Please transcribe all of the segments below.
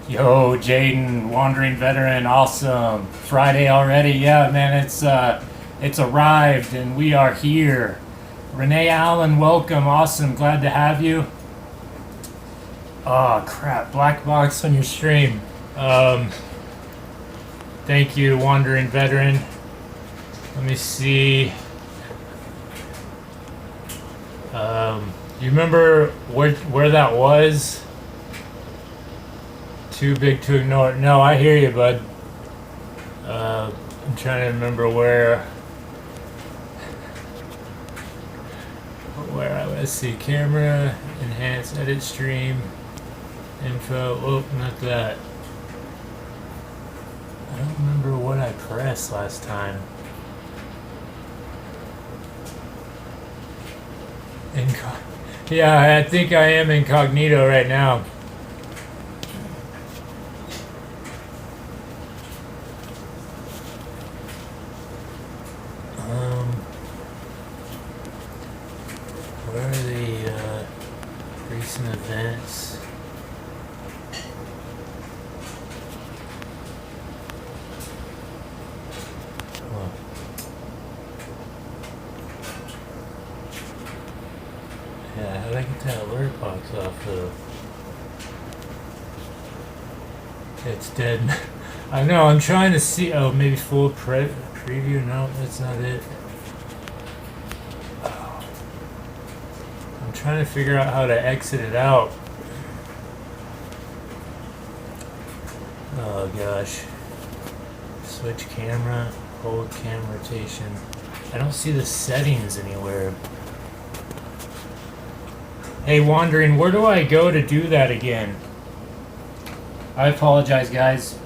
Yo, Jaden, wandering veteran, awesome. Friday already, yeah, man. It's arrived, and we are here. Renee Allen, welcome, awesome, glad to have you. Oh crap, black box on your stream. Thank you, wandering veteran. Let me see. You remember where that was? Too big to ignore. No, I hear you, bud. I'm trying to remember where let's see, camera, enhance, edit stream, info. Oh, not that. I don't remember what I pressed last time. Yeah, I think I am incognito right now. Where are the recent events? Oh. Yeah, how did I get that alert box off though? It's dead. I know, I'm trying to see. Oh, maybe full preview? No, that's not it. Trying to figure out how to exit it out. Oh gosh. Switch camera, hold cam rotation. I don't see the settings anywhere. Hey, wandering, where do I go to do that again? I apologize, guys.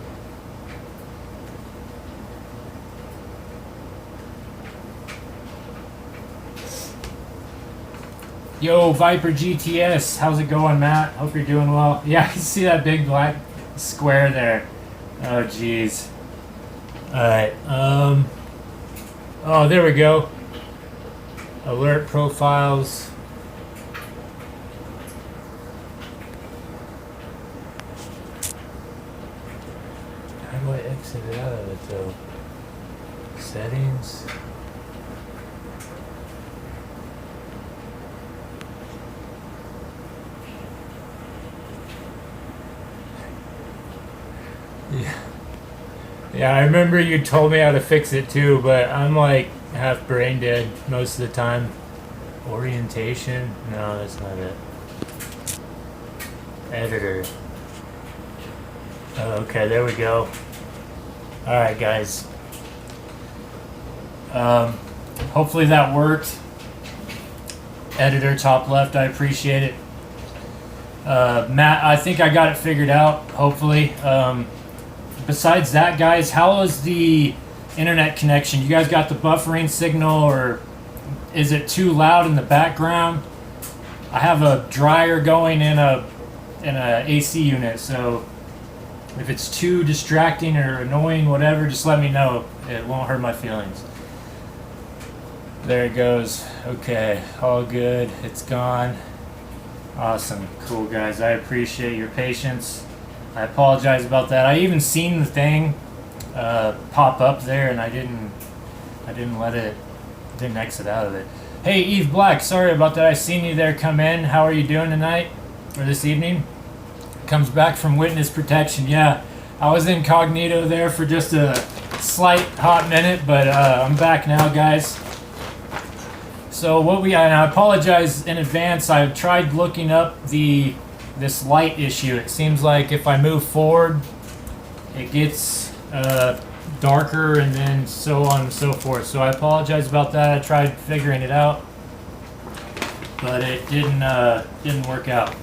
Yo, Viper GTS, how's it going, Matt? Hope you're doing well. Yeah, I can see that big black square there. Oh, jeez. Alright, oh, there we go. Alert profiles. How do I exit it out of it, though? Settings. Yeah, I remember you told me how to fix it too, but I'm like half brain dead most of the time. Orientation? No, that's not it. Editor. Oh, okay, there we go. Alright, guys. Hopefully that worked. Editor, top left, I appreciate it. Matt, I think I got it figured out, hopefully. Besides that, guys, how is the internet connection? You guys got the buffering signal, or is it too loud in the background? I have a dryer going in a AC unit, so if it's too distracting or annoying, whatever, just let me know. It won't hurt my feelings. There it goes. Okay, all good. It's gone. Awesome. Cool, guys. I appreciate your patience. I apologize about that. I even seen the thing pop up there, and I didn't exit out of it. Hey, Eve Black, sorry about that. I seen you there come in. How are you doing tonight or this evening? Comes back from witness protection. Yeah, I was incognito there for just a slight hot minute, but I'm back now, guys. So what we got, and I apologize in advance. I tried looking up this light issue. It seems like if I move forward, it gets darker, and then so on and so forth. So I apologize about that. I tried figuring it out, but it didn't work out.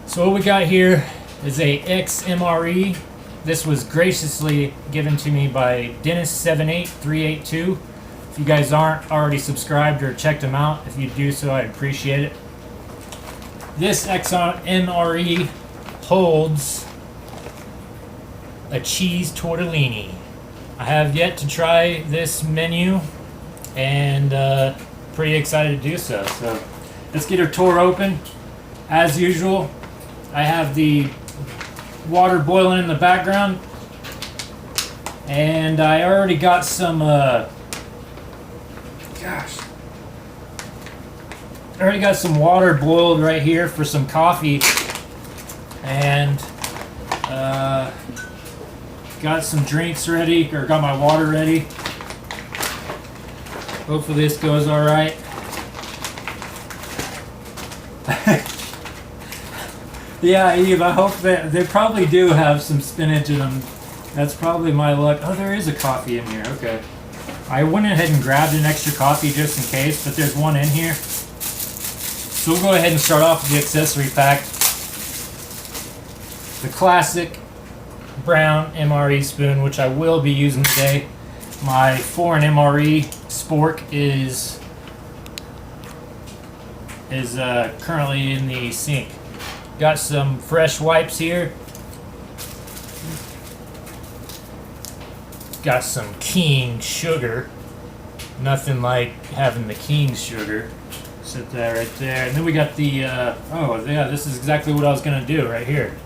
So what we got here is a XMRE. This was graciously given to me by Dennis78382. If you guys aren't already subscribed or checked them out, if you do so, I'd appreciate it. This XMRE holds a cheese tortellini. I have yet to try this menu, and pretty excited to do so. So let's get our tour open. As usual, I have the water boiling in the background, and I already got some I already got some water boiled right here for some coffee, and got some drinks ready, or got my water ready. Hopefully this goes all right. Yeah, Eve, I hope that they probably do have some spinach in them. That's probably my luck. Oh, there is a coffee in here. Okay. I went ahead and grabbed an extra coffee just in case, but there's one in here. So we'll go ahead and start off with the accessory pack. The classic brown MRE spoon, which I will be using today. My foreign MRE spork is currently in the sink. Got some fresh wipes here. Got some King sugar. Nothing like having the King sugar. Set that right there. And then we got the, oh yeah, this is exactly what I was gonna do right here.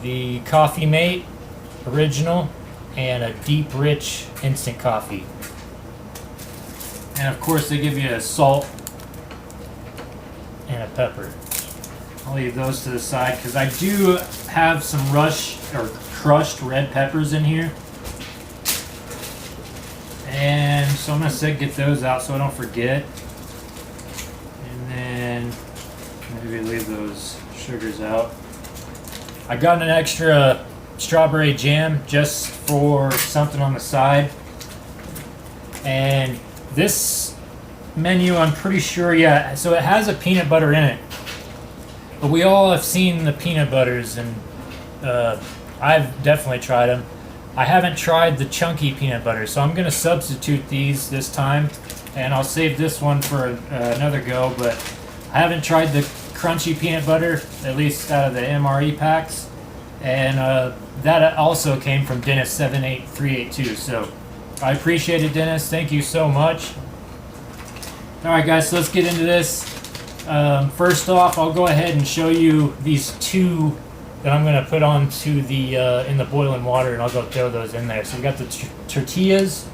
The Coffee Mate original and a deep rich instant coffee. And of course they give you a salt and a pepper. I'll leave those to the side because I do have some crushed red peppers in here. And so I'm going to get those out so I don't forget. And then maybe leave those sugars out. I got an extra strawberry jam just for something on the side. And this menu, I'm pretty sure, yeah, so it has a peanut butter in it. But we all have seen the peanut butters, and I've definitely tried them. I haven't tried the chunky peanut butter, so I'm going to substitute these this time, and I'll save this one for another go, but I haven't tried the crunchy peanut butter, at least out of the MRE packs, and that also came from Dennis78382, so I appreciate it, Dennis. Thank you so much. Alright guys, so let's get into this. First off, I'll go ahead and show you these two that I'm going to put onto the in the boiling water, and I'll go throw those in there. So we got the tortillas.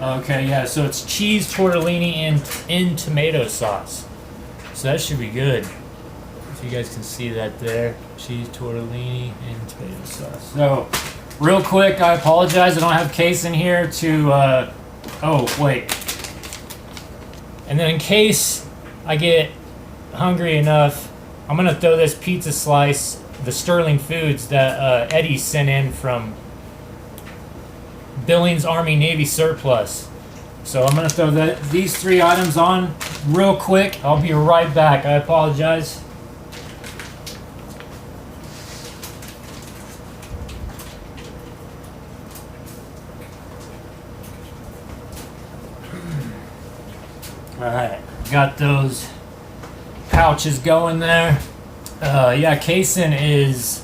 Okay, yeah, so it's cheese tortellini in tomato sauce. So that should be good. If you guys can see that there, cheese tortellini in tomato sauce. So, real quick, I apologize. I don't have case in here to. Oh wait. And then in case I get hungry enough, I'm going to throw this pizza slice, the Sterling Foods that Eddie sent in from Billings Army Navy surplus. So I'm going to throw these three items on real quick. I'll be right back. I apologize. Alright, got those pouches going there. Yeah, Kaysen is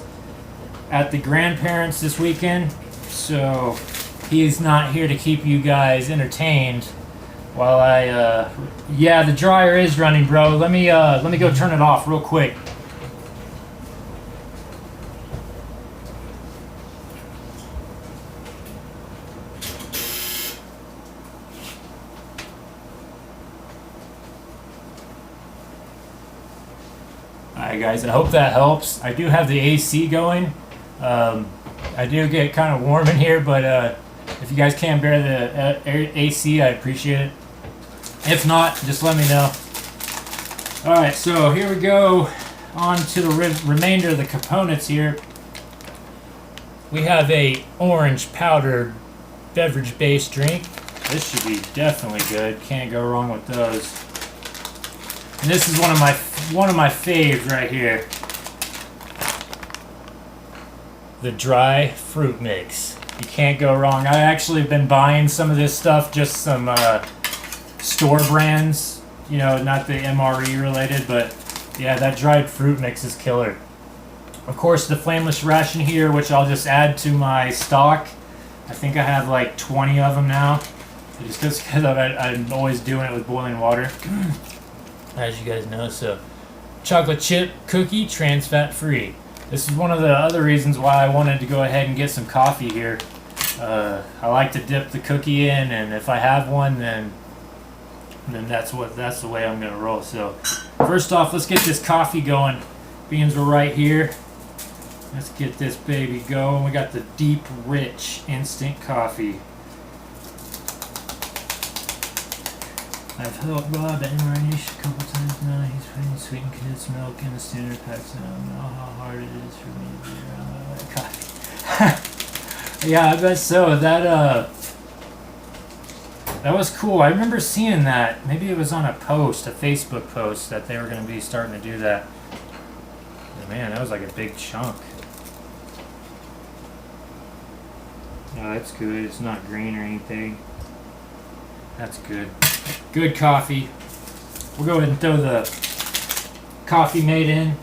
at the grandparents this weekend, so he's not here to keep you guys entertained while I, yeah, the dryer is running, bro. Let me go turn it off real quick. Alright guys, I hope that helps. I do have the AC going. I do get kind of warm in here, but if you guys can't bear the AC, I appreciate it. If not, just let me know. Alright, so here we go on to the remainder of the components here. We have a orange powdered beverage-based drink. This should be definitely good. Can't go wrong with those. And this is one of my faves right here. The dry fruit mix. You can't go wrong. I actually have been buying some of this stuff, just some store brands, you know, not the MRE related, but yeah, that dried fruit mix is killer. Of course, the flameless ration here, which I'll just add to my stock. I think I have like 20 of them now. Just because I'm always doing it with boiling water, as you guys know. So, chocolate chip cookie, trans fat free. This is one of the other reasons why I wanted to go ahead and get some coffee here. I like to dip the cookie in, and if I have one, then that's the way I'm gonna roll. So, first off, let's get this coffee going. Beans are right here. Let's get this baby going. We got the deep, rich, instant coffee. I've helped Rob at Niche a couple times now. He's putting sweetened condensed milk in the standard packs, and I don't know how hard it is for me to be around that coffee. Yeah, I bet so. That was cool. I remember seeing that. Maybe it was on a post, a Facebook post, that they were going to be starting to do that. But man, that was like a big chunk. Oh, that's good. It's not green or anything. That's good. Good coffee. We'll go ahead and throw the coffee mate in.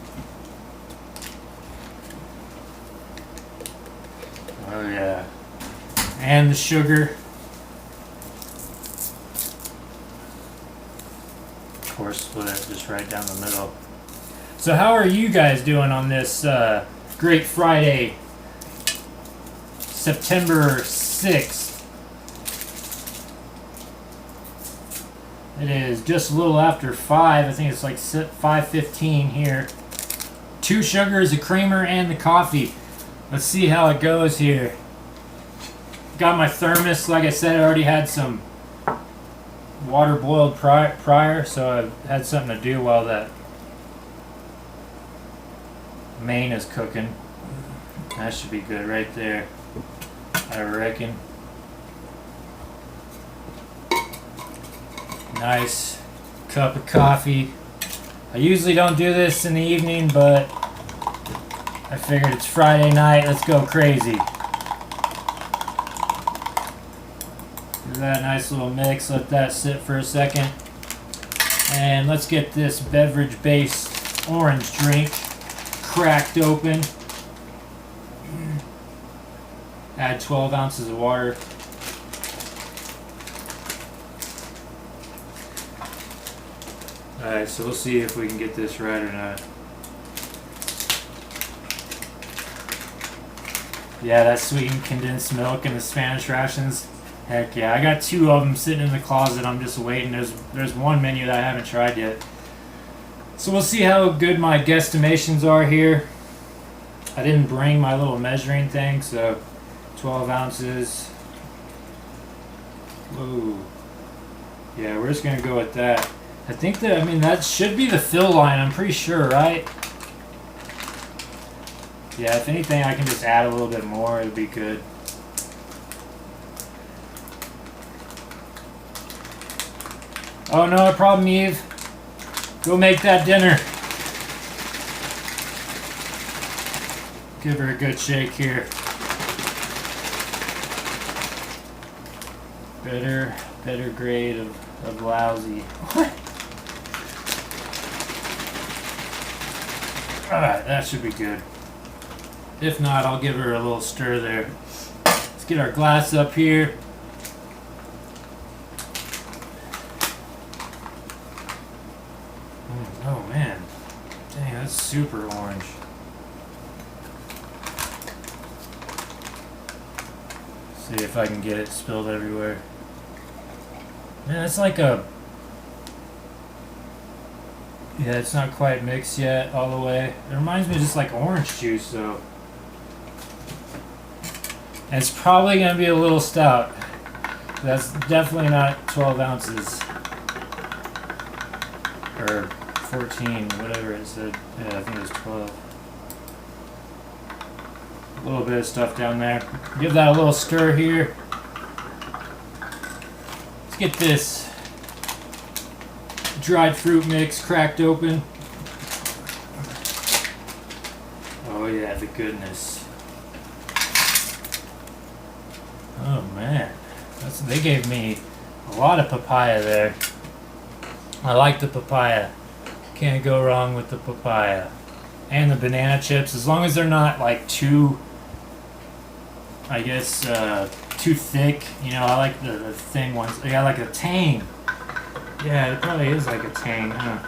Oh yeah. And the sugar. Of course, split it just right down the middle. So how are you guys doing on this great Friday, September 6th? It is just a little after 5. I think it's like 5:15 here. 2 sugars, a creamer, and the coffee. Let's see how it goes here. Got my thermos. Like I said, I already had some water boiled prior, so I've had something to do while that main is cooking. That should be good right there, I reckon. Nice cup of coffee. I usually don't do this in the evening, but I figured it's Friday night. Let's go crazy. Do that nice little mix. Let that sit for a second. And let's get this beverage-based orange drink cracked open. Add 12 ounces of water. Alright, so we'll see if we can get this right or not. Yeah, that sweetened condensed milk and the Spanish rations. Heck yeah, I got 2 of them sitting in the closet. I'm just waiting. There's one menu that I haven't tried yet. So we'll see how good my guesstimations are here. I didn't bring my little measuring thing, so 12 ounces. Whoa. Yeah, we're just gonna go with that. I think that should be the fill line, I'm pretty sure, right? Yeah, if anything, I can just add a little bit more, it'd be good. Oh, no problem, Eve. Go make that dinner. Give her a good shake here. Better grade of lousy. What? Alright, that should be good. If not, I'll give her a little stir there. Let's get our glass up here. Oh man. Dang, that's super orange. See if I can get it spilled everywhere. Man, it's like a... Yeah, it's not quite mixed yet all the way. It reminds me of just like orange juice, though. And it's probably going to be a little stout. That's definitely not 12 ounces. Or 14, whatever it said. Yeah, I think it was 12. A little bit of stuff down there. Give that a little stir here. Let's get this dried fruit mix cracked open. Oh yeah, the goodness. Oh man, they gave me a lot of papaya there. I like the papaya. Can't go wrong with the papaya. and the banana chips, as long as they're not like too, I guess, too thick. You know, I like the thin ones. Yeah, like a tang. Yeah, it probably is like a tang, huh?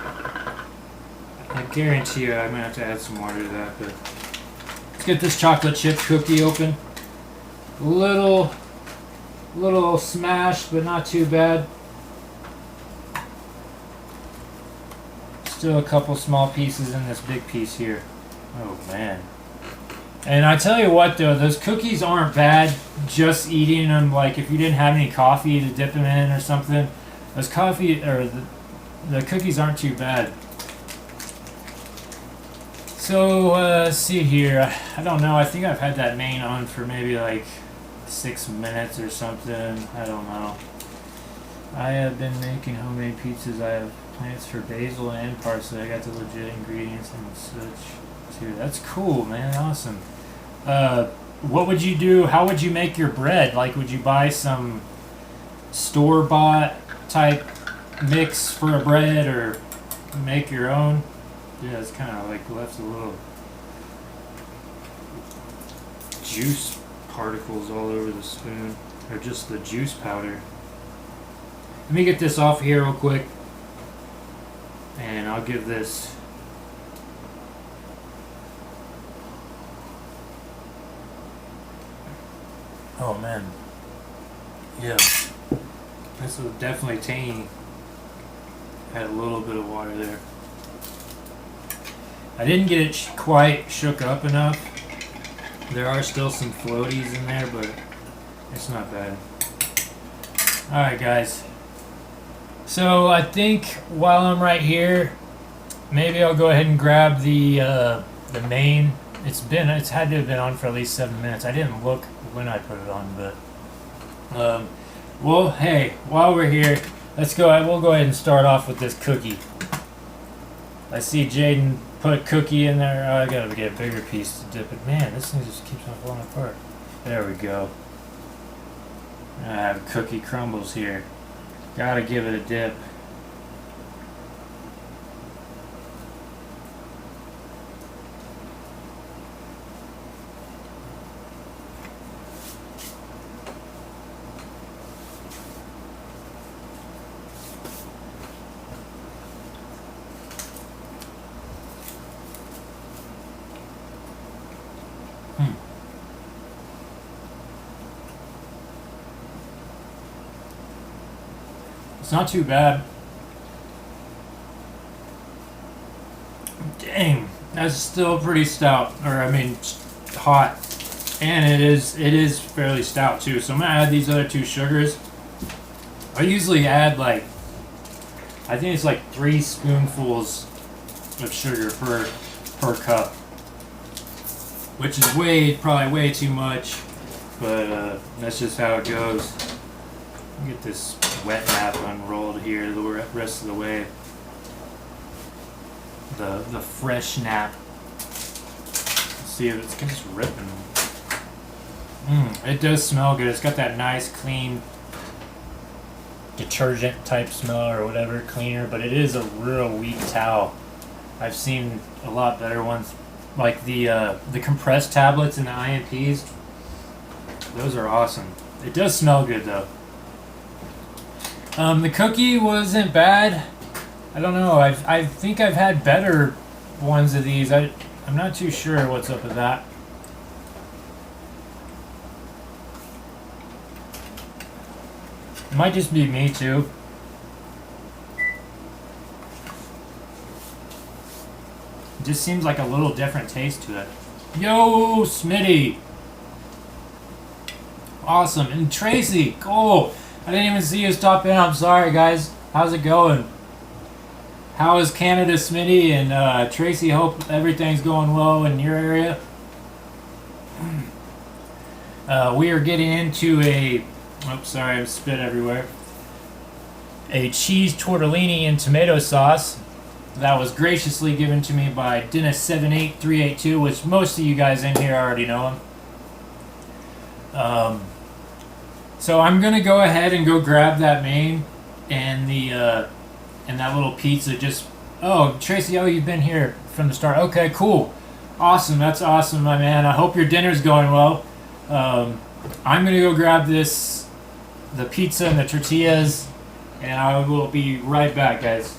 I guarantee you I'm gonna have to add some water to that, but let's get this chocolate chip cookie open. Little smashed, but not too bad. Still a couple small pieces in this big piece here. Oh man. And I tell you what though, those cookies aren't bad just eating them. Like if you didn't have any coffee to dip them in or something, those coffee or the cookies aren't too bad. So let's see here. I don't know. I think I've had that main on for maybe like 6 minutes or something. I don't know. I have been making homemade pizzas. I have plants for basil and parsley. I got the legit ingredients and such too. That's cool, man. Awesome. What would you do? How would you make your bread? Like, would you buy some store-bought type mix for a bread or make your own? Yeah, it's kind of like left a little juice particles all over the spoon, or just the juice powder. Let me get this off here real quick, and I'll give this oh man, yeah, this was definitely tangy. Had a little bit of water there. I didn't get it quite shook up enough. There are still some floaties in there, but it's not bad. Alright guys, so I think while I'm right here, maybe I'll go ahead and grab the main. It's had to have been on for at least 7 minutes. I didn't look when I put it on, but well, hey, while we're here, let's go. We'll go ahead and start off with this cookie. I see Jaden put a cookie in there. Oh, I gotta get a bigger piece to dip it. Man, this thing just keeps on falling apart. There we go. I have cookie crumbles here. Gotta give it a dip. It's not too bad. Dang, that's still pretty stout, or I mean, hot, and it is fairly stout too. So I'm gonna add these other 2 sugars. I usually add like, I think it's like 3 spoonfuls of sugar per cup, which is probably way too much, but that's just how it goes. Get this wet nap unrolled here the rest of the way. The fresh nap. Let's see if it's just ripping. It does smell good. It's got that nice clean detergent type smell or whatever, cleaner, but it is a real weak towel. I've seen a lot better ones, like the compressed tablets and the IMPs. Those are awesome. It does smell good though. The cookie wasn't bad. I don't know. I think I've had better ones of these. I'm not too sure what's up with that. It might just be me too. It just seems like a little different taste to it. Yo, Smitty! Awesome. And Tracy, cool. I didn't even see you stop in. I'm sorry, guys. How's it going? How is Canada, Smitty? And Tracy, hope everything's going well in your area. We are getting into a... Oops, sorry, I spit everywhere. A cheese tortellini and tomato sauce that was graciously given to me by Dennis78382, which most of you guys in here already know him. So I'm gonna go ahead and go grab that main and the and that little pizza just Oh, Tracy, oh, you've been here from the start. Okay, cool. Awesome. That's awesome, my man. I hope your dinner's going well. I'm going to go grab the pizza and the tortillas, and I will be right back, guys.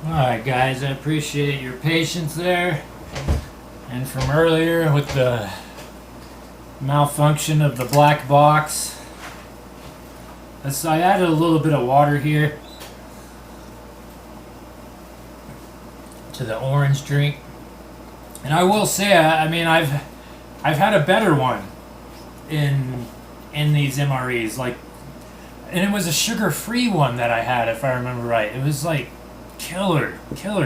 Alright guys, I appreciate your patience there. And from earlier with the malfunction of the black box. I added a little bit of water here to the orange drink. And I will say, I mean, I've had a better one in these MREs. Like, and it was a sugar-free one that I had, if I remember right. It was like killer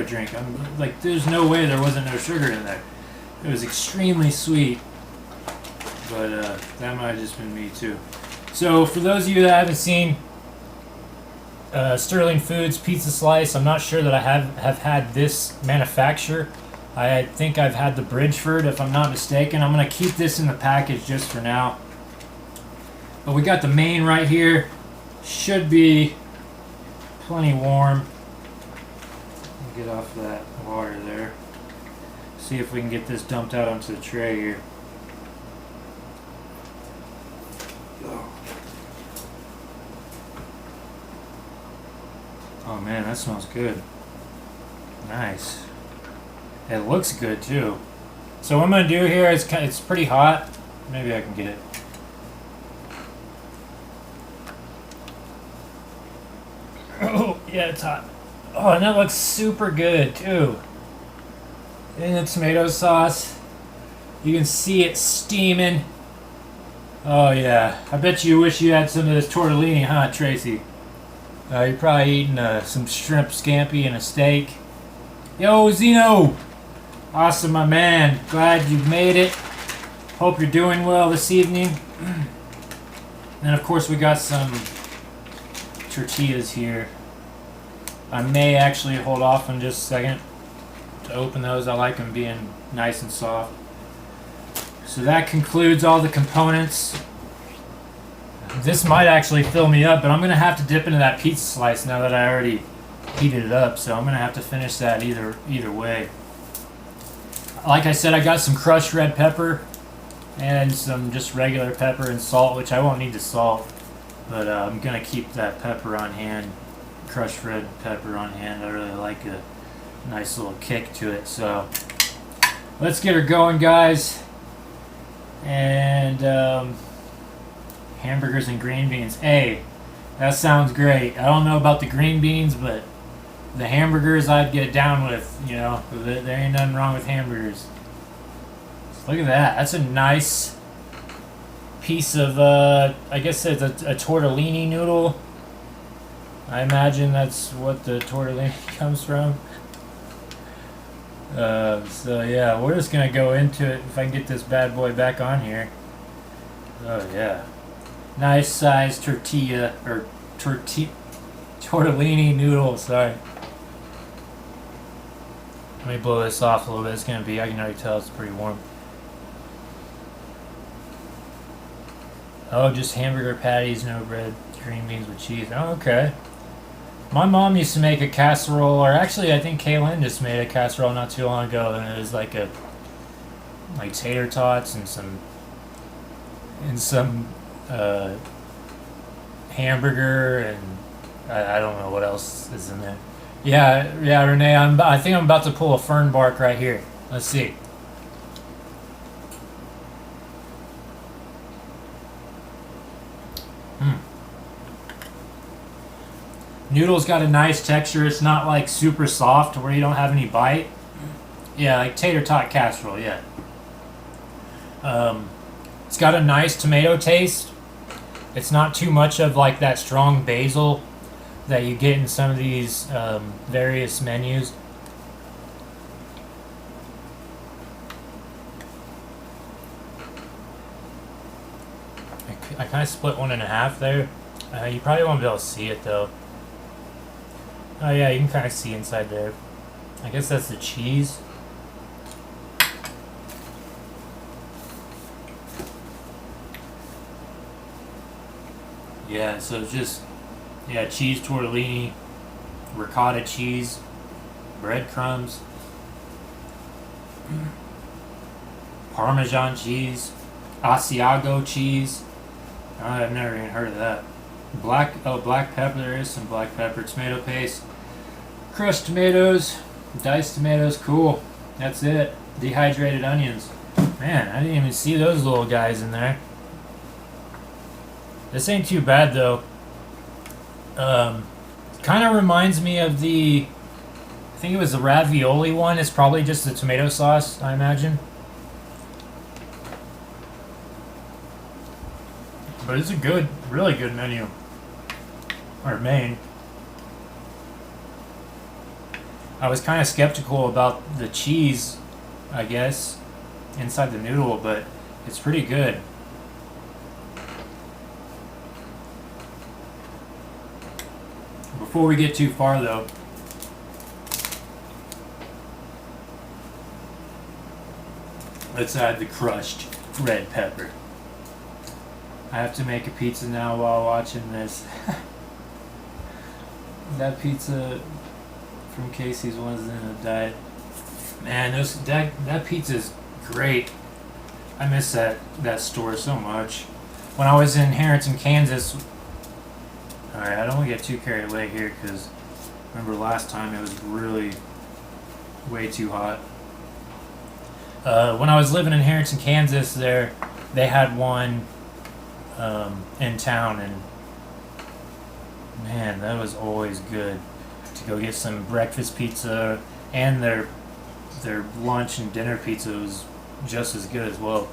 drink. I'm like, there's no way there wasn't no sugar in there. It was extremely sweet, but that might have just been me too. So for those of you that haven't seen Sterling Foods pizza slice, I'm not sure that I have had this manufacturer. I think I've had the Bridgeford, if I'm not mistaken. I'm gonna keep this in the package just for now. But we got the main right here. Should be plenty warm. Get off that water there. See if we can get this dumped out onto the tray here. Oh man, that smells good. Nice. It looks good too. So what I'm gonna do here is it's pretty hot. Maybe I can get it. Oh yeah, it's hot. Oh, and that looks super good too. In the tomato sauce, you can see it steaming. Oh yeah, I bet you wish you had some of this tortellini, huh, Tracy? You're probably eating some shrimp scampi and a steak. Yo, Zeno! Awesome, my man. Glad you made it. Hope you're doing well this evening. And of course we got some tortillas here. I may actually hold off in just a second to open those. I like them being nice and soft. So that concludes all the components. This might actually fill me up, but I'm going to have to dip into that pizza slice now that I already heated it up. So I'm going to have to finish that either way. Like I said, I got some crushed red pepper and some just regular pepper and salt, which I won't need the salt. But I'm going to keep that pepper on hand. Crushed red pepper on hand. I really like a nice little kick to it. So let's get her going, guys. And hamburgers and green beans. Hey, that sounds great. I don't know about the green beans, but the hamburgers I'd get down with. You know, there ain't nothing wrong with hamburgers. Look at that. That's a nice piece of I guess it's a tortellini noodle. I imagine that's what the tortellini comes from. So yeah, we're just gonna go into it. If I can get this bad boy back on here. Oh yeah, nice size tortilla or tortellini noodle. Sorry. Let me blow this off a little bit. It's gonna be. I can already tell it's pretty warm. Oh, just hamburger patties, no bread, green beans with cheese. Oh, okay. My mom used to make a casserole, or actually I think Kaylin just made a casserole not too long ago, and it was like tater tots and some hamburger, and I don't know what else is in there. Yeah, Renee, I think I'm about to pull a fern bark right here. Let's see. Noodle's got a nice texture. It's not like super soft to where you don't have any bite. Yeah, like tater tot casserole, yeah. It's got a nice tomato taste. It's not too much of like that strong basil that you get in some of these various menus. I kind of split one in half there. You probably won't be able to see it though. Oh yeah, you can kind of see inside there. I guess that's the cheese. Yeah, so it's just, yeah, cheese tortellini, ricotta cheese, breadcrumbs, Parmesan cheese, Asiago cheese. I've never even heard of that. Black pepper. There is some black pepper. Tomato paste, crushed tomatoes, diced tomatoes. Cool. That's it. Dehydrated onions. Man, I didn't even see those little guys in there. This ain't too bad though. Kind of reminds me of I think it was the ravioli one. It's probably just the tomato sauce, I imagine. But it's a good, really good menu. Or main. I was kind of skeptical about the cheese, I guess, inside the noodle, but it's pretty good. Before we get too far though, let's add the crushed red pepper. I have to make a pizza now while watching this. That pizza from Casey's wasn't in a diet. Man, that pizza's great. I miss that store so much. When I was in Harrington, Kansas. Alright, I don't want to get too carried away here because remember last time it was really way too hot. When I was living in Harrington, Kansas, they had one in town, and man, that was always good to go get some breakfast pizza, and their lunch and dinner pizza was just as good as well.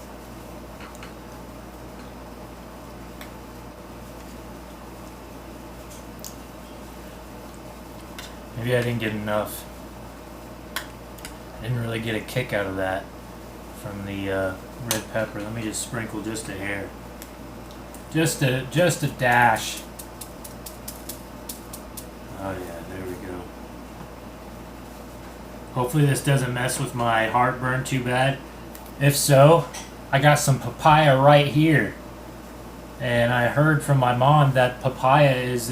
Maybe I didn't get enough. I didn't really get a kick out of that from the red pepper. Let me just sprinkle just a hair. Just a dash. Oh yeah, there we go. Hopefully this doesn't mess with my heartburn too bad. If so, I got some papaya right here. And I heard from my mom that papaya is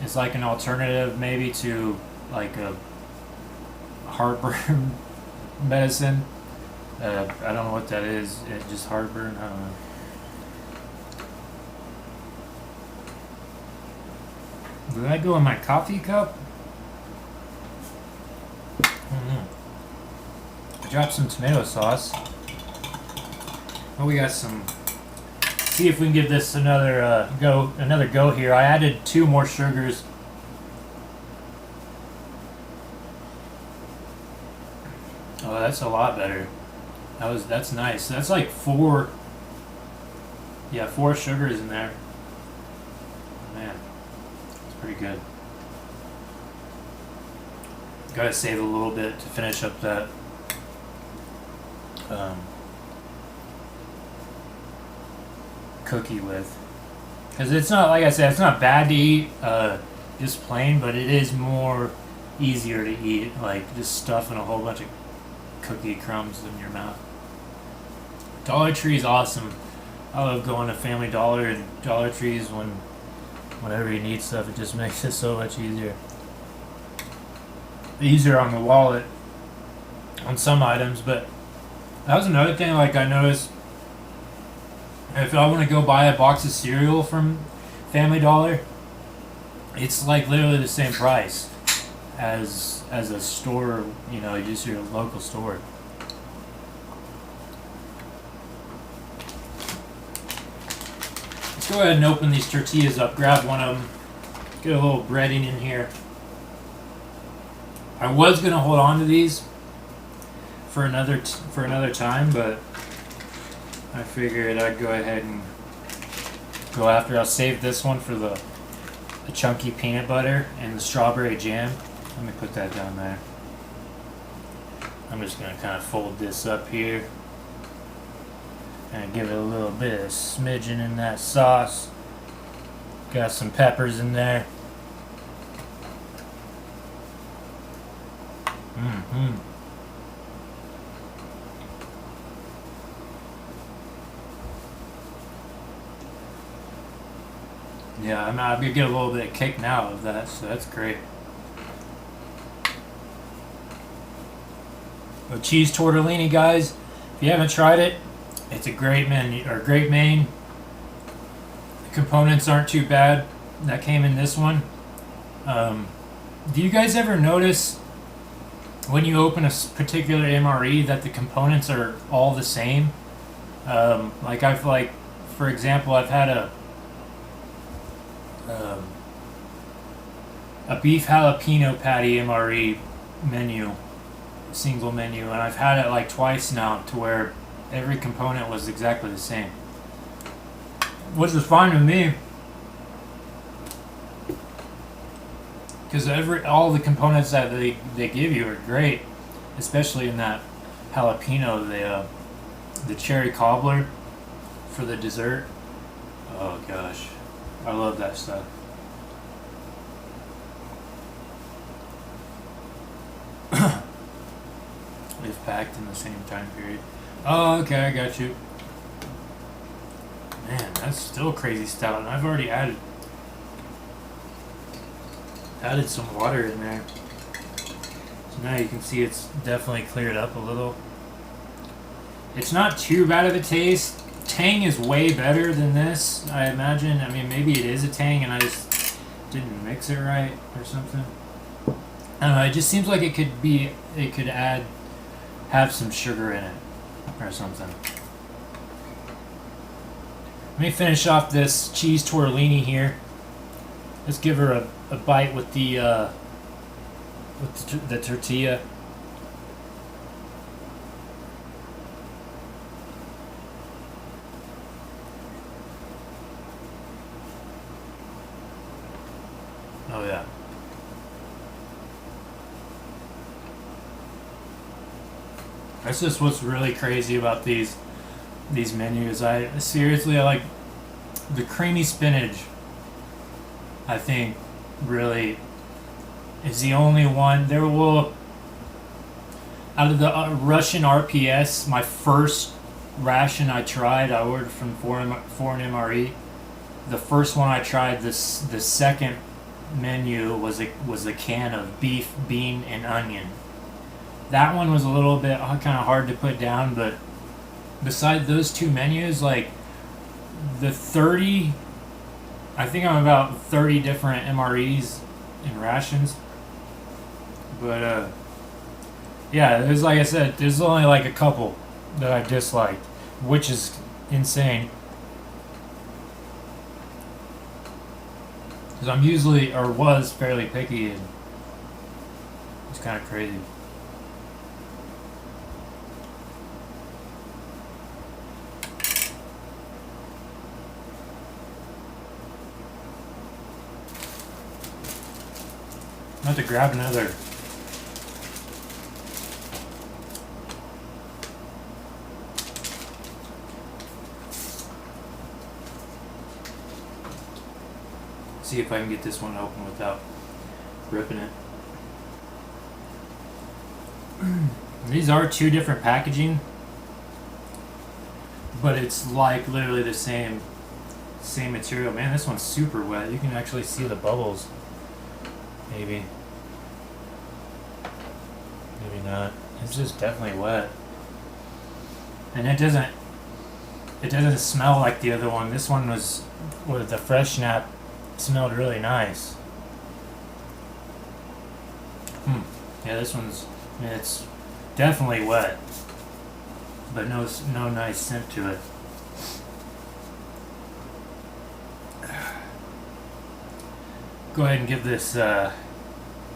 it's like an alternative maybe to like a heartburn medicine. I don't know what that is. It's just heartburn. I don't know. Did that go in my coffee cup? I dropped some tomato sauce. Oh, we got some. See if we can give this another go here. I added 2 more sugars. Oh, that's a lot better. That's nice. That's like 4 sugars in there. Man, it's pretty good. Gotta save a little bit to finish up that cookie with, because it's not, like I said, it's not bad to eat just plain, but it is more easier to eat like just stuffing a whole bunch of cookie crumbs in your mouth. Dollar Tree is awesome. I love going to Family Dollar and Dollar Trees whenever you need stuff. It just makes it so much easier. Easier on the wallet on some items, but that was another thing. Like I noticed, if I want to go buy a box of cereal from Family Dollar, it's like literally the same price as a store, you know, just your local store. Let's go ahead and open these tortillas up, grab one of them, get a little breading in here. I was going to hold on to these for another time, but I figured I'd go ahead and go after. I'll save this one for the chunky peanut butter and the strawberry jam. Let me put that down there. I'm just going to kind of fold this up here. And give it a little bit of smidgen in that sauce. Got some peppers in there. Mm-hmm. Yeah, I'm gonna get a little bit of kick now of that, so that's great. A cheese tortellini, guys. If you haven't tried it, it's a great menu or great main. The components aren't too bad that came in this one. Do you guys ever notice when you open a particular MRE that the components are all the same? For example, I've had a beef jalapeno patty MRE menu, single menu, and I've had it like twice now to where every component was exactly the same, which is fine with me because all the components that they give you are great, especially in that jalapeno, the cherry cobbler for the dessert. Oh gosh, I love that stuff. If packed in the same time period. Oh, okay, I got you. Man, that's still crazy stout, and I've already added some water in there. So now you can see it's definitely cleared up a little. It's not too bad of a taste. Tang is way better than this, I imagine. I mean, maybe it is a tang and I just didn't mix it right or something. I don't know, it just seems like it could have some sugar in it or something. Let me finish off this cheese tortellini here. Let's give her a bite with the tortilla. Oh yeah. That's just what's really crazy about these menus. I like the creamy spinach. I think really is the only one. There will, out of the Russian RPS, my first ration I tried, I ordered from Foreign MRE. The first one I tried, the second menu was a can of beef, bean, and onion. That one was a little bit kind of hard to put down, but beside those two menus, like the 30, I think I'm about 30 different MREs and rations. But yeah, there's, like I said, there's only like a couple that I disliked, which is insane. Because I'm usually, or was, fairly picky, and it's kind of crazy. I have to grab another. See if I can get this one open without ripping it. These are two different packaging, but it's like literally the same material. Man, this one's super wet. You can actually see the bubbles. Maybe not. It's just definitely wet, and it doesn't smell like the other one. This one was with the fresh snap. Smelled really nice. Yeah, this one's, I mean, it's definitely wet, but no nice scent to it. Go ahead and give this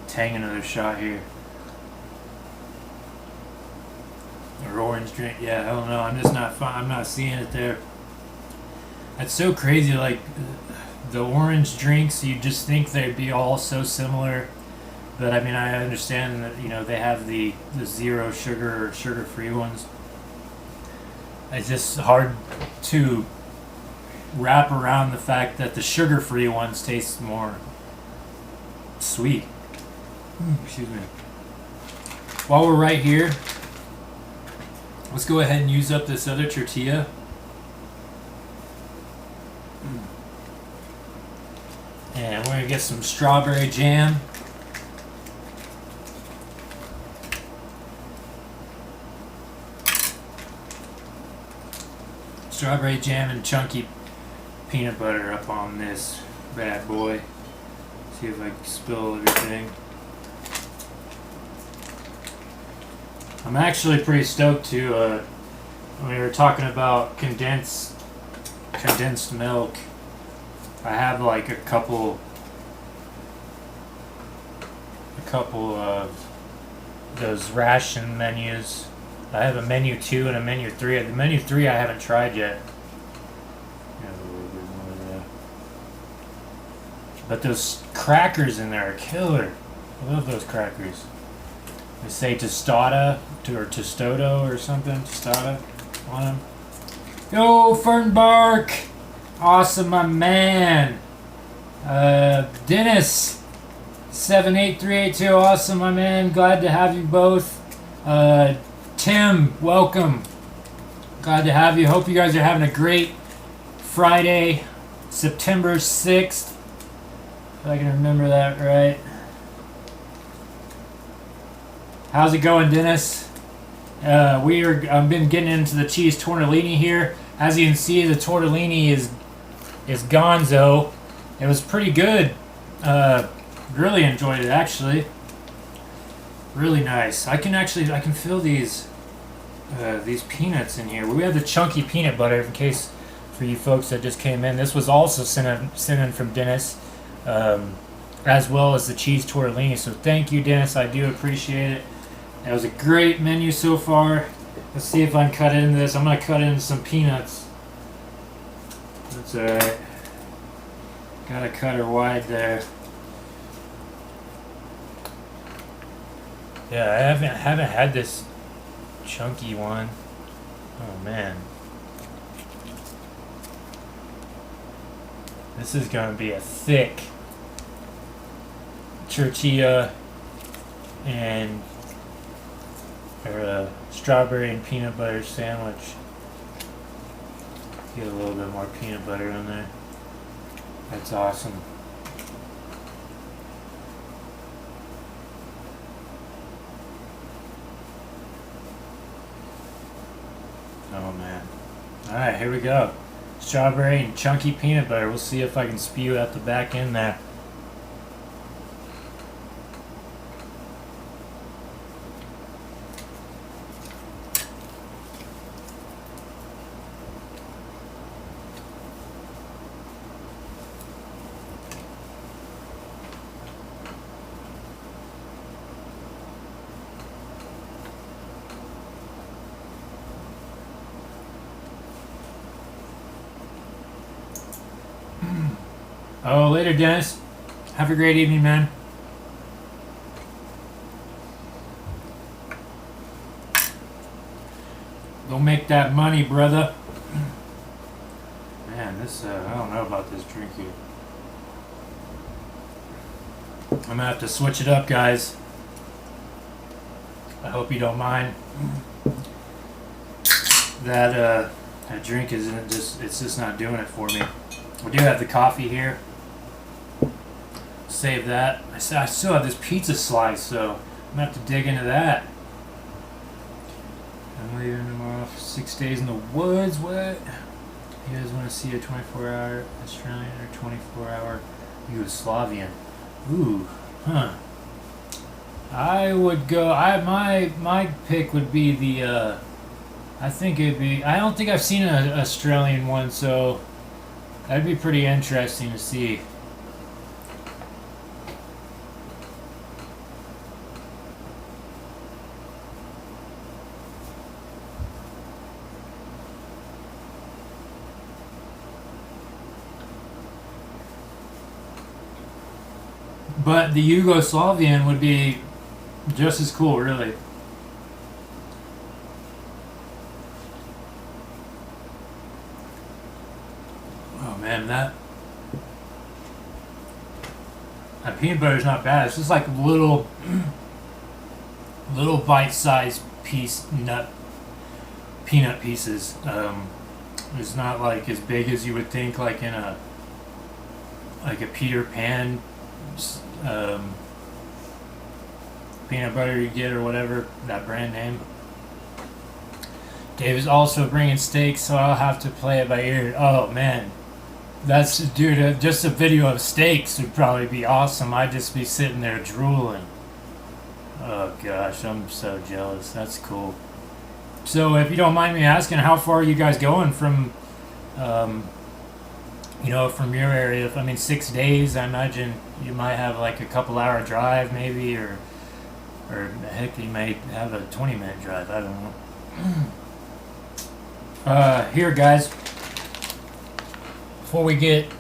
Tang another shot here. Or orange drink. Yeah, I don't know. I'm not seeing it there. That's so crazy. Like the orange drinks, you just think they'd be all so similar, but I mean, I understand that they have the zero sugar or sugar-free ones. It's just hard to wrap around the fact that the sugar-free ones taste more sweet. Excuse me. While we're right here, let's go ahead and use up this other tortilla. And we're gonna get some strawberry jam. Strawberry jam and chunky peanut butter up on this bad boy. See if I can spill everything. I'm actually pretty stoked to, when we were talking about condensed milk, I have like a couple of those ration menus. I have a menu 2 and a menu 3. The menu 3 I haven't tried yet. Have a little bit more of that. But those crackers in there are killer. I love those crackers. They say tostada or tostodo or something. Tostada on them. Yo, Fernbark! Awesome, my man. Dennis 78382. Awesome, my man. Glad to have you both. Tim, welcome. Glad to have you. Hope you guys are having a great Friday, September 6th. If I can remember that right. How's it going, Dennis? I've been getting into the cheese tortellini here. As you can see, the tortellini is gonzo. It was pretty good. Really enjoyed it, actually. Really nice. I can feel these peanuts in here. We have the chunky peanut butter, in case for you folks that just came in. This was also sent in from Dennis, as well as the cheese tortellini. So thank you, Dennis. I do appreciate it. That was a great menu so far. Let's see if I can cut into this. I'm gonna cut into some peanuts. That's alright. Gotta cut her wide there. Yeah, I haven't had this chunky one. Oh man. This is gonna be a thick tortilla or a strawberry and peanut butter sandwich. Get a little bit more peanut butter on there. That's awesome. Oh man. Alright, here we go. Strawberry and chunky peanut butter. We'll see if I can spew out the back end there. Oh, later, Dennis. Have a great evening, man. Go make that money, brother. Man, this, I don't know about this drink here. I'm gonna have to switch it up, guys. I hope you don't mind. That drink it's just not doing it for me. We do have the coffee here. Save that. I still have this pizza slice, so I'm gonna have to dig into that. I'm leaving tomorrow for 6 days in the woods. What? You guys want to see a 24-hour Australian or 24-hour Yugoslavian? Ooh, huh. I would go. My pick would be the. I think it'd be. I don't think I've seen an Australian one, so that'd be pretty interesting to see. But the Yugoslavian would be just as cool, really. man, that peanut butter is not bad. It's just like little bite-sized peanut pieces. It's not like as big as you would think, like in a Peter Pan peanut butter you get or whatever, that brand name. Dave is also bringing steak, so I'll have to play it by ear. Oh man, that's, dude, just a video of steaks would probably be awesome. I'd just be sitting there drooling. Oh gosh, I'm so jealous. That's cool. So if you don't mind me asking, how far are you guys going from, from your area? I mean, 6 days, I imagine you might have like a couple hour drive maybe, or heck, you may have a 20-minute drive. I don't know. Here, guys, before we get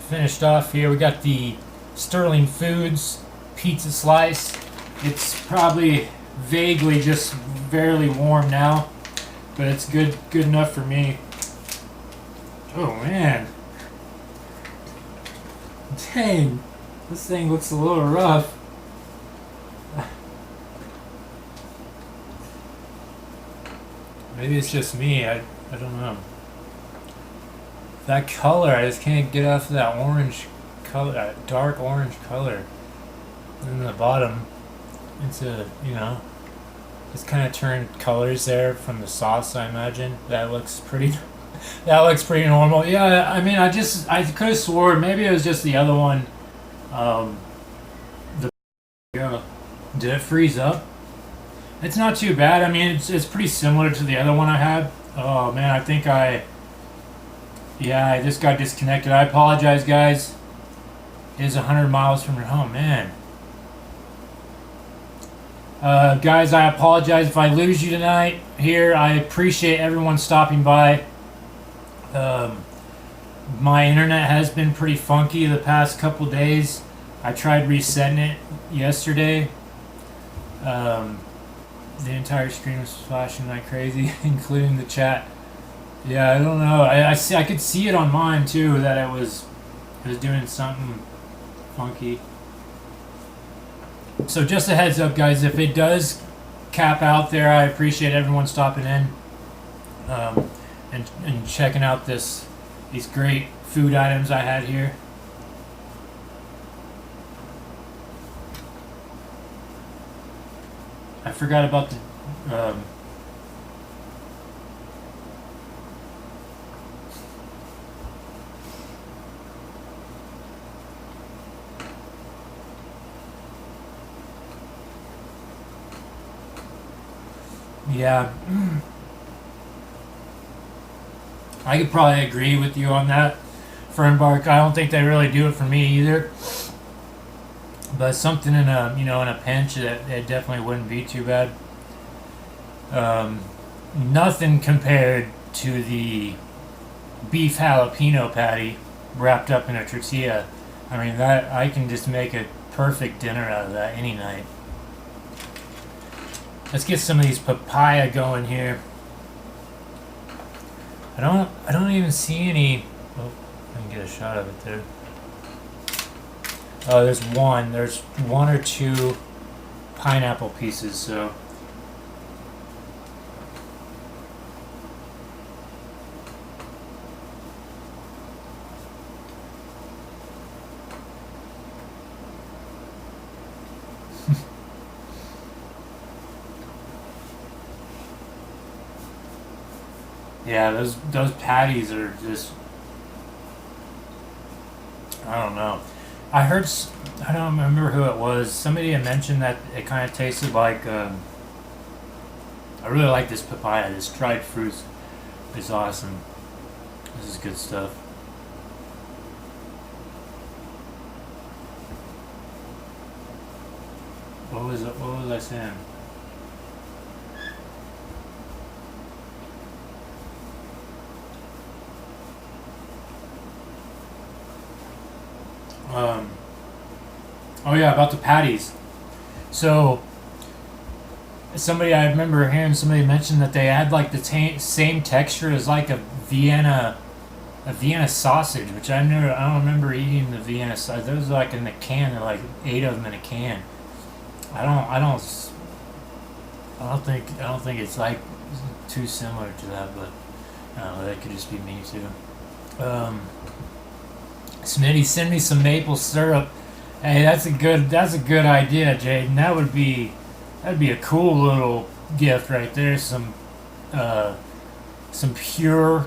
finished off here, we got the Sterling Foods pizza slice. It's probably vaguely just barely warm now, but it's good enough for me. Oh man, dang, this thing looks a little rough. Maybe it's just me. I don't know. That color, I just can't get off of that orange color, that dark orange color. And the bottom, it's it's kind of turned colors there from the sauce, I imagine. That looks pretty that looks pretty normal. Yeah, I mean, I could have sworn maybe it was just the other one. Did it freeze up? It's not too bad. I mean, it's pretty similar to the other one I had. Oh man, I think I just got disconnected. I apologize, guys. It is 100 miles from your home, man. Guys, I apologize if I lose you tonight here. I appreciate everyone stopping by. My internet has been pretty funky the past couple days. I tried resetting it yesterday. The entire screen was flashing like crazy, including the chat. Yeah, I don't know. I could see it on mine too, that it was doing something funky. So just a heads up, guys, if it does cap out there, I appreciate everyone stopping in and checking out these great food items I had here. I forgot about the yeah. I could probably agree with you on that, Fernbark. I don't think they really do it for me either. But something in a pinch, it definitely wouldn't be too bad. Nothing compared to the beef jalapeno patty wrapped up in a tortilla. I mean, that I can just make a perfect dinner out of that any night. Let's get some of these papaya going here. I don't even see any. Oh, I can get a shot of it there. Oh, there's one or two pineapple pieces, so. Yeah, those patties are just, I don't know. I don't remember who it was. Somebody had mentioned that it kind of tasted like, I really like this papaya. This dried fruit is awesome. This is good stuff. What was I saying? Oh yeah, about the patties. So I remember hearing somebody mention that they had like the same texture as like a a Vienna sausage, which I don't remember eating the Vienna sausage. Those like in the can, they're like 8 of them in a can. I don't think it's like too similar to that, but that could just be me too. Smitty, send me some maple syrup. Hey, that's a good idea, Jaden. That'd be a cool little gift right there. Some pure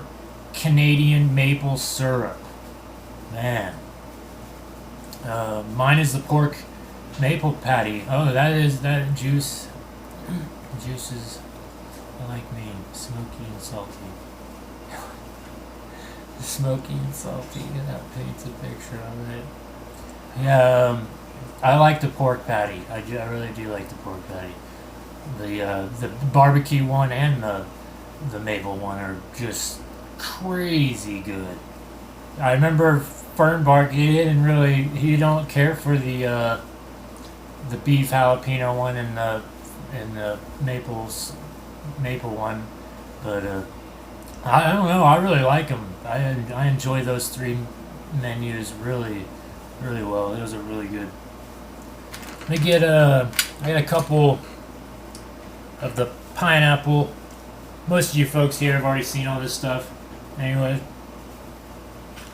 Canadian maple syrup. Man. Mine is the pork maple patty. Oh, that juice. Juices I like me. Smoky and salty. Smoky and salty. That paints a picture of it. Yeah, I like the pork patty. I really do like the pork patty. The barbecue one and the maple one are just crazy good. I remember Fernbark. He don't care for the beef jalapeno one and the maple one, but I don't know. I really like them. I enjoy those three menus really well. Those are really good. I got a couple of the pineapple. Most of you folks here have already seen all this stuff. Anyway.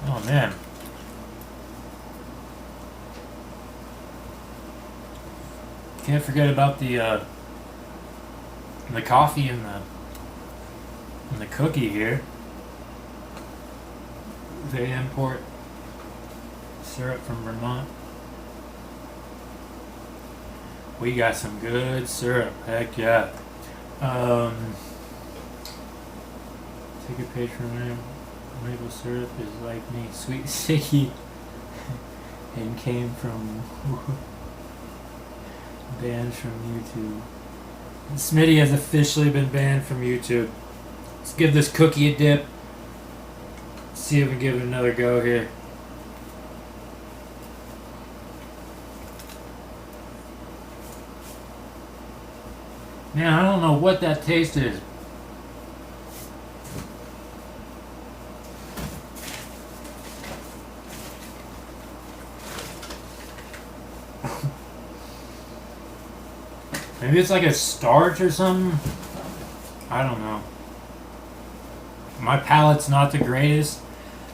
Oh man. Can't forget about the coffee and the cookie here. They import syrup from Vermont. We got some good syrup. Heck yeah. Take a page from there. Maple syrup is like me, sweet, sticky, and came from banned from YouTube. Smitty has officially been banned from YouTube. Let's give this cookie a dip. See if we can give it another go here. Man, I don't know what that taste is. Maybe it's like a starch or something? I don't know. My palate's not the greatest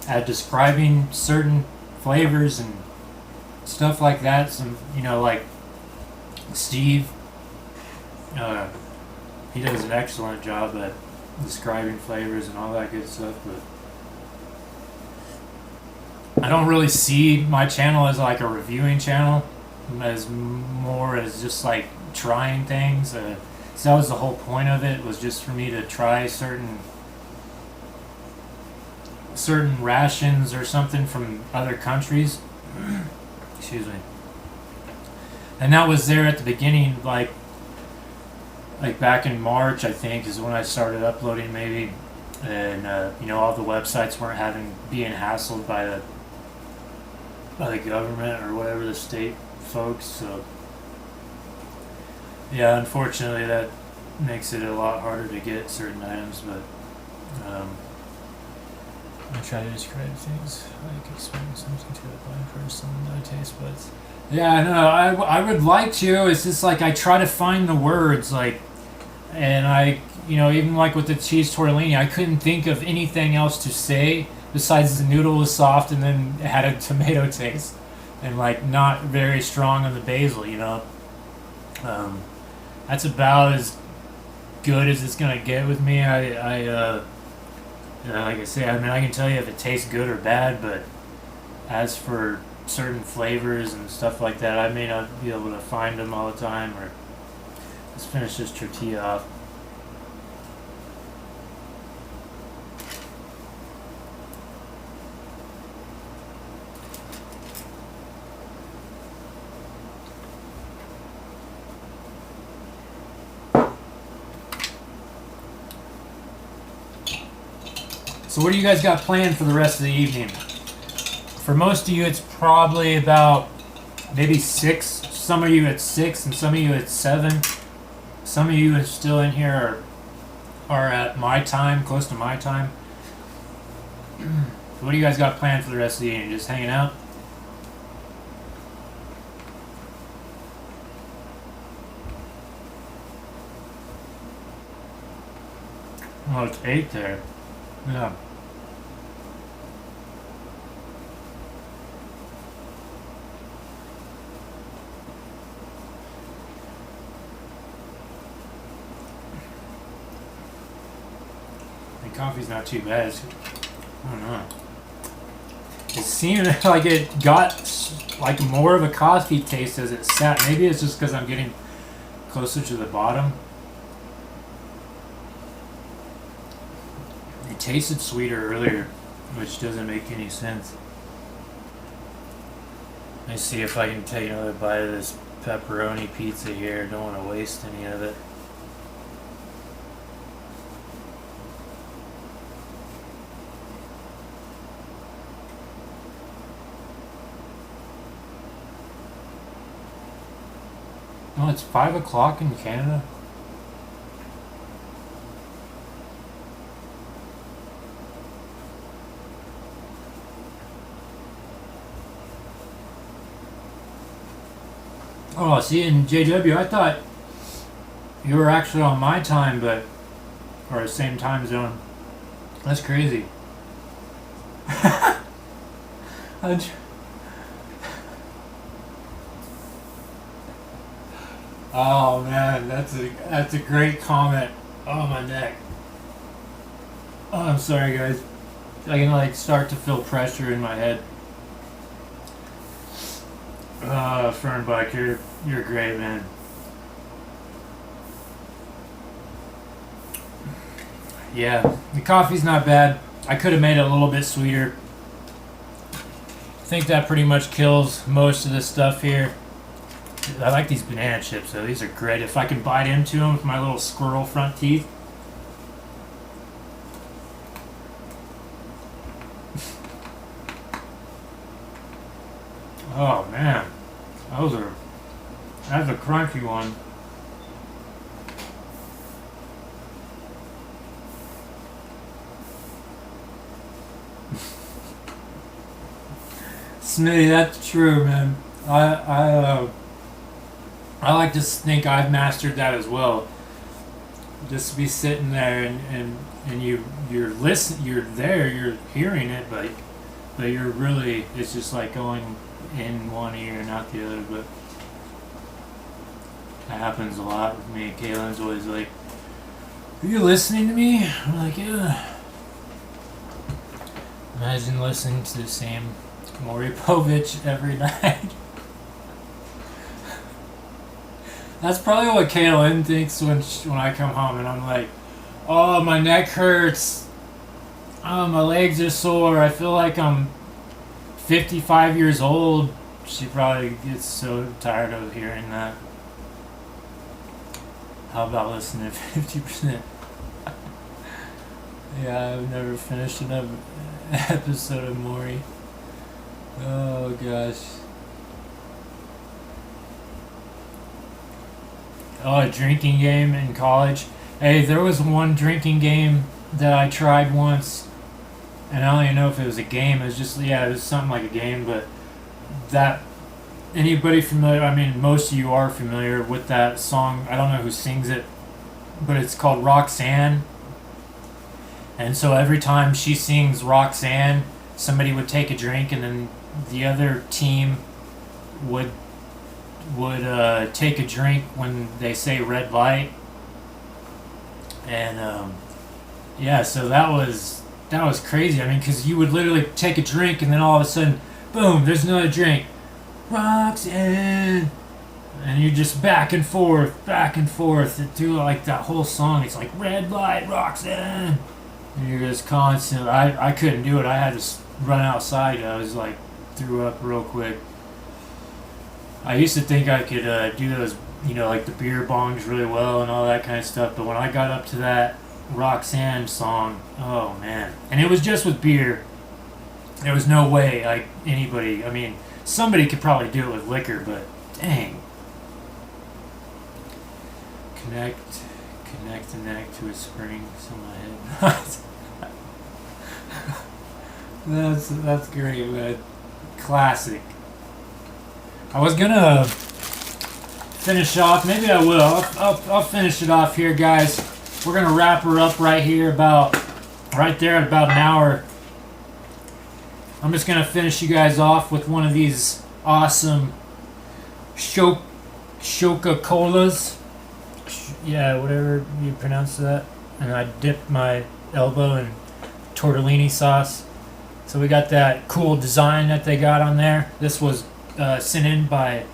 at describing certain flavors and stuff like that. Some, like Steve, he does an excellent job at describing flavors and all that good stuff, but I don't really see my channel as like a reviewing channel, as more as just like trying things. So that was the whole point of it, was just for me to try certain rations or something from other countries. Excuse me. And that was there at the beginning, like back in March, I think, is when I started uploading, maybe. And all the websites weren't being hassled by the government or whatever, the state folks. So yeah, unfortunately that makes it a lot harder to get certain items, but I try to describe things like explaining something to a blind person with no taste buds. Yeah, no, I would like to. It's just like I try to find the words, like, and I, even like with the cheese tortellini, I couldn't think of anything else to say besides the noodle was soft and then it had a tomato taste and like not very strong on the basil, That's about as good as it's gonna get with me. Like I say, I can tell you if it tastes good or bad, but as for certain flavors and stuff like that, I may not be able to find them all the time. Or let's finish this tortilla off. So what do you guys got planned for the rest of the evening? For most of you, it's probably about maybe 6. Some of you at 6 and some of you at 7. Some of you are still in here are at my time, close to my time. What do you guys got planned for the rest of the evening? Just hanging out? Oh, it's 8 there. Yeah. And coffee's not too bad. I don't know. It seemed like it got like more of a coffee taste as it sat. Maybe it's just because I'm getting closer to the bottom. It tasted sweeter earlier, which doesn't make any sense. Let me see if I can take another bite of this pepperoni pizza here. Don't want to waste any of it. Oh, it's 5 o'clock in Canada. Oh, see, in JW, I thought you were actually on my time, or the same time zone. That's crazy. Oh man, that's a great comment. Oh, my neck. Oh, I'm sorry, guys. I can like start to feel pressure in my head. Fernbach, you're great, man. Yeah, the coffee's not bad. I could have made it a little bit sweeter. I think that pretty much kills most of this stuff here. I like these banana chips though. These are great. If I can bite into them with my little squirrel front teeth. Oh man, that's a crunchy one. Smitty, that's true, man. I like to think I've mastered that as well. Just to be sitting there and you're listening, you're there, you're hearing it, but you're really, it's just like going in one ear and out the other. But that happens a lot with me. Kaylin's always like, "Are you listening to me?" I'm like, "Yeah." Imagine listening to the same Maury Povich every night. That's probably what Kaylin thinks when I come home and I'm like, "Oh, my neck hurts. Oh, my legs are sore. I feel like I'm 55 years old." She probably gets so tired of hearing that. How about listening to 50%? Yeah, I've never finished an episode of Maury. Oh, gosh. Oh, a drinking game in college. Hey, there was one drinking game that I tried once, and I don't even know if it was a game. It was just, yeah, it was something like a game, but that, anybody familiar, I mean, most of you are familiar with that song. I don't know who sings it, but it's called Roxanne. And so every time she sings Roxanne, somebody would take a drink, and then the other team would take a drink when they say red light. And yeah, so that was crazy. I mean, because you would literally take a drink and then all of a sudden, boom, there's another drink, Roxanne, and you're just back and forth through like that whole song. It's like red light, Roxanne, and you're just constant. I couldn't do it. I had to run outside. I was like, threw up real quick. I used to think I could do those, like the beer bongs really well and all that kind of stuff. But when I got up to that Roxanne song, oh man. And it was just with beer. There was no way anybody, I mean, somebody could probably do it with liquor, but dang. Connect the neck to a spring. So my head. That's great, man. Classic. I was gonna finish off. Maybe I will. I'll finish it off here, guys. We're gonna wrap her up right here, right there at about an hour. I'm just gonna finish you guys off with one of these awesome Shoka Colas. Yeah, whatever you pronounce that. And I dipped my elbow in tortellini sauce. So we got that cool design that they got on there. This was sent in by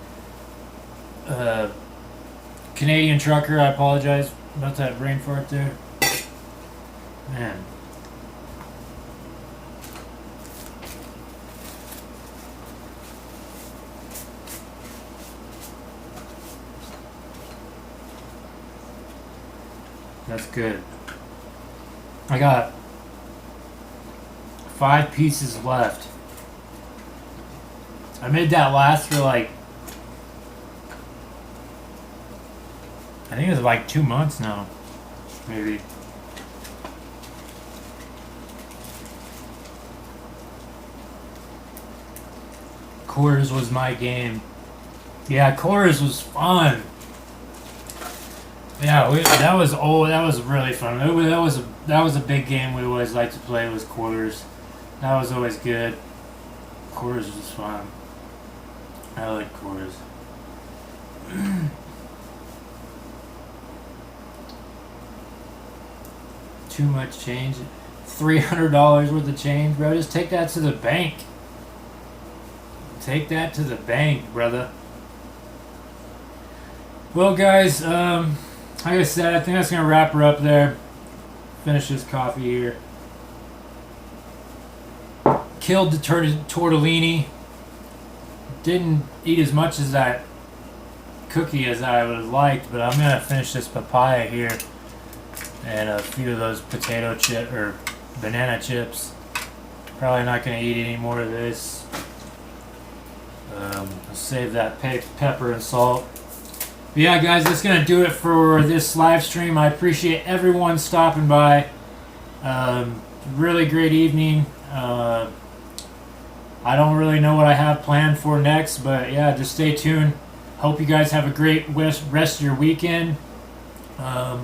Canadian trucker. I apologize about that brain fart there. Man. That's good. I got 5 pieces left. I made that last for like, I think it was like 2 months now, maybe. Coors was my game. Yeah, Coors was fun. Yeah, that was old. That was really fun. That was a big game we always liked to play. Was Quarters. That was always good. Quarters was fun. I like Quarters. Too much change. $300 worth of change, bro. Just take that to the bank. Take that to the bank, brother. Well, guys, like I said, I think that's going to wrap her up there. Finish this coffee here. Killed the tortellini. Didn't eat as much as that cookie as I would have liked, but I'm going to finish this papaya here. And a few of those potato chip or banana chips. Probably not going to eat any more of this. I'll save that pepper and salt. But yeah, guys, that's going to do it for this live stream. I appreciate everyone stopping by. Really great evening. I don't really know what I have planned for next, but yeah, just stay tuned. Hope you guys have a great rest of your weekend. I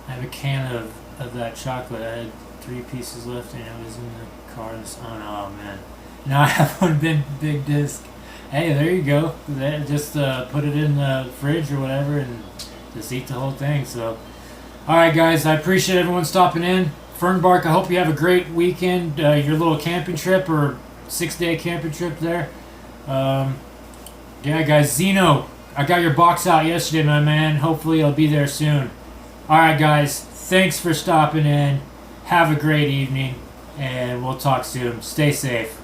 have a can of that chocolate. I had 3 pieces left and it was in the car. Oh no, man. Now I have one big disc. Hey, there you go. Just put it in the fridge or whatever and just eat the whole thing. So, alright guys, I appreciate everyone stopping in. Fernbark, I hope you have a great weekend. Your little camping trip or 6-day camping trip there. Yeah guys, Zeno, I got your box out yesterday, my man. Hopefully I'll be there soon. Alright guys, thanks for stopping in. Have a great evening and we'll talk soon. Stay safe.